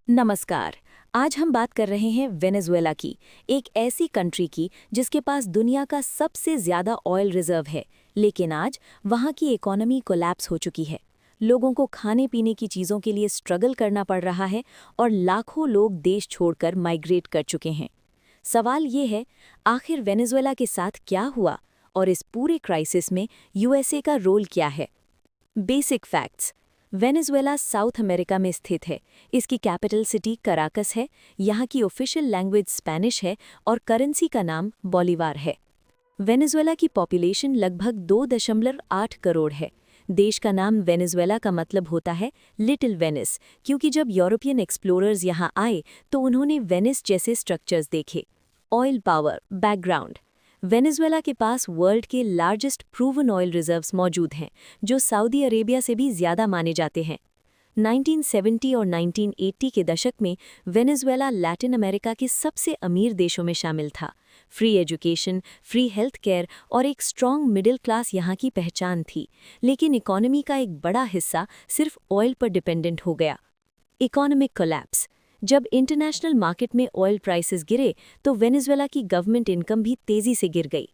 नमस्कार। आज हम बात कर रहे हैं वेनेजुएला की, एक ऐसी कंट्री की जिसके पास दुनिया का सबसे ज़्यादा ऑयल रिजर्व है, लेकिन आज वहाँ की इकोनॉमी कोलैप्स हो चुकी है। लोगों को खाने पीने की चीज़ों के लिए स्ट्रगल करना पड़ रहा है और लाखों लोग देश छोड़कर माइग्रेट कर चुके हैं। सवाल ये है, आखिर वेनेजुएला के साथ क्या हुआ और इस पूरे क्राइसिस में यूएसए का रोल क्या है? Basic facts. Venezuela south America में स्थित है। इसकी कैपिटल सिटी कराकस है, यहाँ की ऑफिशियल लैंग्वेज स्पेनिश है और करेंसी का नाम बोलीवार है। वेनेजुएला की पॉपुलेशन लगभग 2.8 करोड़ है। देश का नाम वेनेजुएला का मतलब होता है लिटिल वेनिस, क्योंकि जब यूरोपियन एक्सप्लोरर्स यहाँ आए तो उन्होंने वेनिस जैसे स्ट्रक्चर्स देखे। Oil power background. वेनेजुएला के पास वर्ल्ड के लार्जेस्ट प्रूवन ऑयल रिजर्व्स मौजूद हैं, जो सऊदी अरेबिया से भी ज़्यादा माने जाते हैं। 1970 और 1980 के दशक में वेनेजुएला लैटिन अमेरिका के सबसे अमीर देशों में शामिल था। Free education, free health care और एक स्ट्रॉन्ग मिडिल क्लास यहाँ की पहचान थी, लेकिन इकोनॉमी का एक बड़ा हिस्सा सिर्फ ऑयल पर डिपेंडेंट हो गया। Economic collapse. जब इंटरनेशनल मार्केट में ऑयल प्राइसेस गिरे तो वेनेजुएला की गवर्नमेंट इनकम भी तेजी से गिर गई।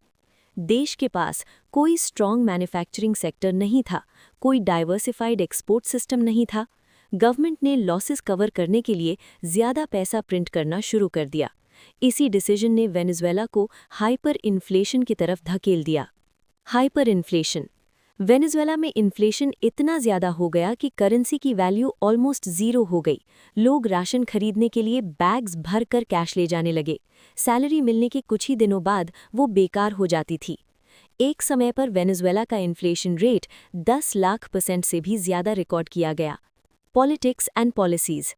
देश के पास कोई स्ट्रॉन्ग मैन्युफैक्चरिंग सेक्टर नहीं था, कोई डाइवर्सिफाइड एक्सपोर्ट सिस्टम नहीं था। गवर्नमेंट ने लॉसेस कवर करने के लिए ज़्यादा पैसा प्रिंट करना शुरू कर दिया। इसी डिसीजन ने वेनेजुएला को हाइपर इन्फ्लेशन की तरफ धकेल दिया। Hyper inflation. वेनेजुएला में इन्फ्लेशन इतना ज़्यादा हो गया कि करेंसी की वैल्यू ऑलमोस्ट ज़ीरो हो गई। लोग राशन खरीदने के लिए बैग्स भर कर कैश ले जाने लगे। सैलरी मिलने के कुछ ही दिनों बाद वो बेकार हो जाती थी। एक समय पर वेनेजुएला का इन्फ्लेशन रेट 10 लाख% से भी ज़्यादा रिकॉर्ड किया गया। Politics and policies.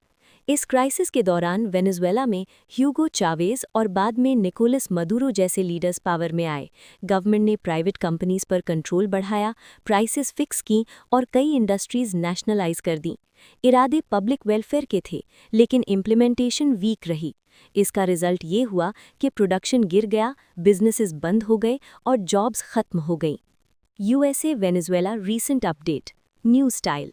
इस क्राइसिस के दौरान वेनेजुएला में ह्यूगो चावेज और बाद में निकोलस मदुरो जैसे लीडर्स पावर में आए। गवर्नमेंट ने प्राइवेट कंपनीज पर कंट्रोल बढ़ाया, प्राइसेस फिक्स की और कई इंडस्ट्रीज नेशनलाइज कर दी। इरादे पब्लिक वेलफेयर के थे, लेकिन इम्प्लीमेंटेशन वीक रही। इसका रिजल्ट ये हुआ कि प्रोडक्शन गिर गया, बिजनेसेस बंद हो गए और जॉब्स खत्म हो गईं। USA Venezuela recent update. New style.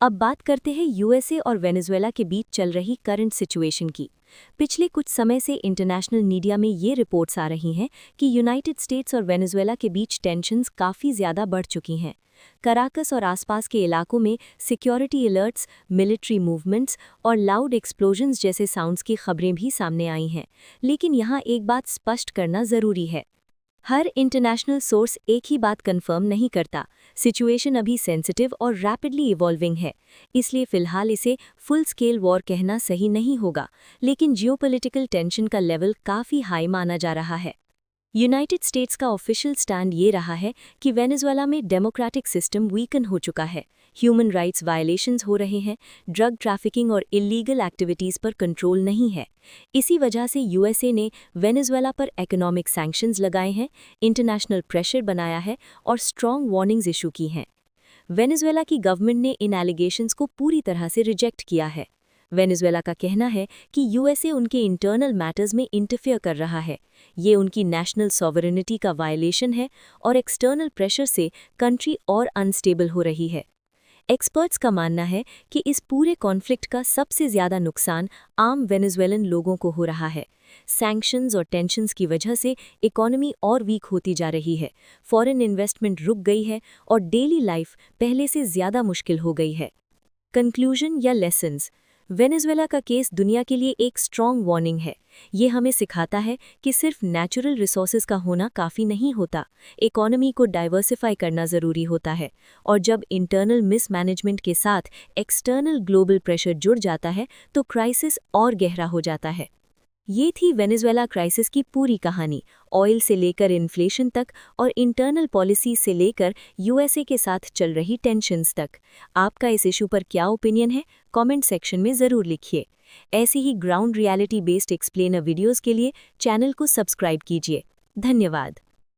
अब बात करते हैं यूएसए और वेनेजुएला के बीच चल रही करंट सिचुएशन की। पिछले कुछ समय से इंटरनेशनल मीडिया में ये रिपोर्ट्स आ रही हैं कि यूनाइटेड स्टेट्स और वेनेजुएला के बीच टेंशन्स काफ़ी ज़्यादा बढ़ चुकी हैं। कराकस और आसपास के इलाकों में सिक्योरिटी अलर्ट्स, मिलिट्री मूवमेंट्स और लाउड एक्सप्लोजन्स जैसे साउंड्स की खबरें भी सामने आई हैं। लेकिन यहाँ एक बात स्पष्ट करना ज़रूरी है। हर इंटरनेशनल सोर्स एक ही बात कंफर्म नहीं करता। सिचुएशन अभी सेंसिटिव और रैपिडली इवॉल्विंग है, इसलिए फिलहाल इसे फुल स्केल वॉर कहना सही नहीं होगा। लेकिन जियोपॉलिटिकल टेंशन का लेवल काफ़ी हाई माना जा रहा है। यूनाइटेड स्टेट्स का ऑफिशियल स्टैंड ये रहा है कि वेनेजुएला में डेमोक्रेटिक सिस्टम वीकन हो चुका है, ह्यूमन राइट्स वायलेशंस हो रहे हैं, ड्रग ट्रैफिकिंग और इलीगल एक्टिविटीज़ पर कंट्रोल नहीं है। इसी वजह से यूएसए ने वेनेजुएला पर इकोनॉमिक सैंक्शंस लगाए हैं, इंटरनेशनल प्रेशर बनाया है और स्ट्रॉन्ग वार्निंग्स इशू की हैं। वेनेजुएला की गवर्नमेंट ने इन एलिगेशंस को पूरी तरह से रिजेक्ट किया है। वेनेजुएला का कहना है कि यूएसए उनके इंटरनल मैटर्स में इंटरफेयर कर रहा है। ये उनकी नेशनल सॉवरेनिटी का वायलेशन है और एक्सटर्नल प्रेशर से कंट्री और अनस्टेबल हो रही है। एक्सपर्ट्स का मानना है कि इस पूरे कॉन्फ्लिक्ट का सबसे ज़्यादा नुकसान आम वेनेजुएलन लोगों को हो रहा है। सैंक्शंस और टेंशन्स की वजह से इकोनॉमी और वीक होती जा रही है, फॉरेन इन्वेस्टमेंट रुक गई है और डेली लाइफ पहले से ज़्यादा मुश्किल हो गई है। कंक्लूजन या लेसन्स। वेनेजुएला का केस दुनिया के लिए एक स्ट्रॉन्ग वार्निंग है। ये हमें सिखाता है कि सिर्फ नेचुरल रिसोर्सेज का होना काफ़ी नहीं होता, इकोनॉमी को डाइवर्सिफाई करना ज़रूरी होता है। और जब इंटरनल मिसमैनेजमेंट के साथ एक्सटर्नल ग्लोबल प्रेशर जुड़ जाता है तो क्राइसिस और गहरा हो जाता है। ये थी वेनेजुएला क्राइसिस की पूरी कहानी, ऑयल से लेकर इन्फ्लेशन तक और इंटरनल पॉलिसी से लेकर यूएसए के साथ चल रही टेंशन्स तक। आपका इस इशू पर क्या ओपिनियन है, कमेंट सेक्शन में ज़रूर लिखिए। ऐसी ही ground reality based explainer videos के लिए चैनल को सब्सक्राइब कीजिए। धन्यवाद।